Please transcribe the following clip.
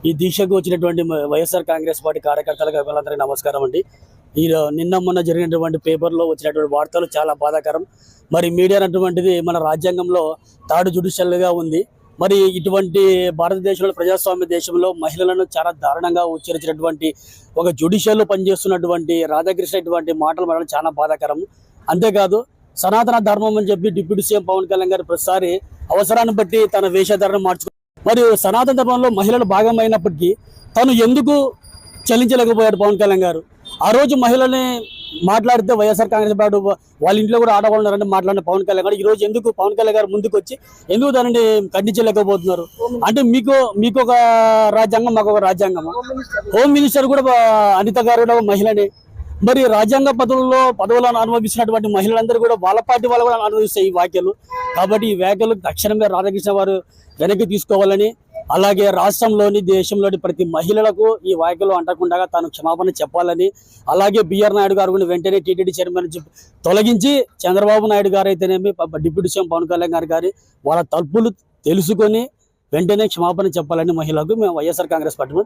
ఈ దీక్షకు వచ్చినటువంటి వైఎస్ఆర్ కాంగ్రెస్ పార్టీ కార్యకర్తలకు అభినందనలకు నమస్కారం అండి. ఈ నిన్న మొన్న జరిగినటువంటి పేపర్లో వచ్చినటువంటి వార్తలు చాలా బాధాకరం. మరి మీడియా అటువంటిది మన రాజ్యాంగంలో థర్డ్ జ్యుడిషియల్గా ఉంది. మరి ఇటువంటి భారతదేశంలో ప్రజాస్వామ్య దేశంలో మహిళలను చాలా దారుణంగా ఉచ్చరించినటువంటి ఒక జ్యుడిషియల్లో పనిచేస్తున్నటువంటి రాధాకృష్ణ ఇటువంటి మాటలు మనకు చాలా బాధాకరం. అంతేకాదు సనాతన ధర్మం అని చెప్పి డిప్యూటీ సీఎం పవన్ కళ్యాణ్ గారు ప్రతిసారి అవసరాన్ని బట్టి తన వేషధారణ మార్చుకున్నారు. మరియు సనాతన ధర్మంలో మహిళలు భాగమైనప్పటికీ తను ఎందుకు చలించలేకపోయాడు పవన్ కళ్యాణ్ గారు? ఆ రోజు మహిళల్ని మాట్లాడితే వైఎస్ఆర్ కాంగ్రెస్ పార్టీ వాళ్ళ ఇంట్లో కూడా ఆడవాళ్ళు ఉన్నారంటే మాట్లాడిన పవన్ కళ్యాణ్ గారు ఈ రోజు ఎందుకు పవన్ కళ్యాణ్ గారు ముందుకు వచ్చి ఎందుకు దానిని ఖండించలేకపోతున్నారు? అంటే మీకు ఒక రాజ్యాంగం, మాకు ఒక రాజ్యాంగం. హోమ్ మినిస్టర్ కూడా అనిత గారు కూడా మహిళనే. మరి రాజ్యాంగ పదవులను అనుభవిస్తున్నటువంటి మహిళలందరూ కూడా వాళ్ళ పార్టీ వాళ్ళు కూడా అనుభవిస్తాయి ఈ వ్యాఖ్యలు. కాబట్టి ఈ వ్యాఖ్యలు తక్షణమే రాధాకృష్ణ వారు వెనక్కి తీసుకోవాలని, అలాగే రాష్ట్రంలోని దేశంలోని ప్రతి మహిళలకు ఈ వ్యాఖ్యలు అంటకుండా తాను క్షమాపణ చెప్పాలని, అలాగే బిఆర్ నాయుడు గారు కూడా వెంటనే టీటీడీ చైర్మన్ తొలగించి చంద్రబాబు నాయుడు గారు అయితేనేమి డిప్యూటీ సీఎం పవన్ కళ్యాణ్ గారు వాళ్ళ తప్పులు తెలుసుకొని వెంటనే క్షమాపణ చెప్పాలని మహిళలకు మేము వైఎస్ఆర్ కాంగ్రెస్ పార్టీ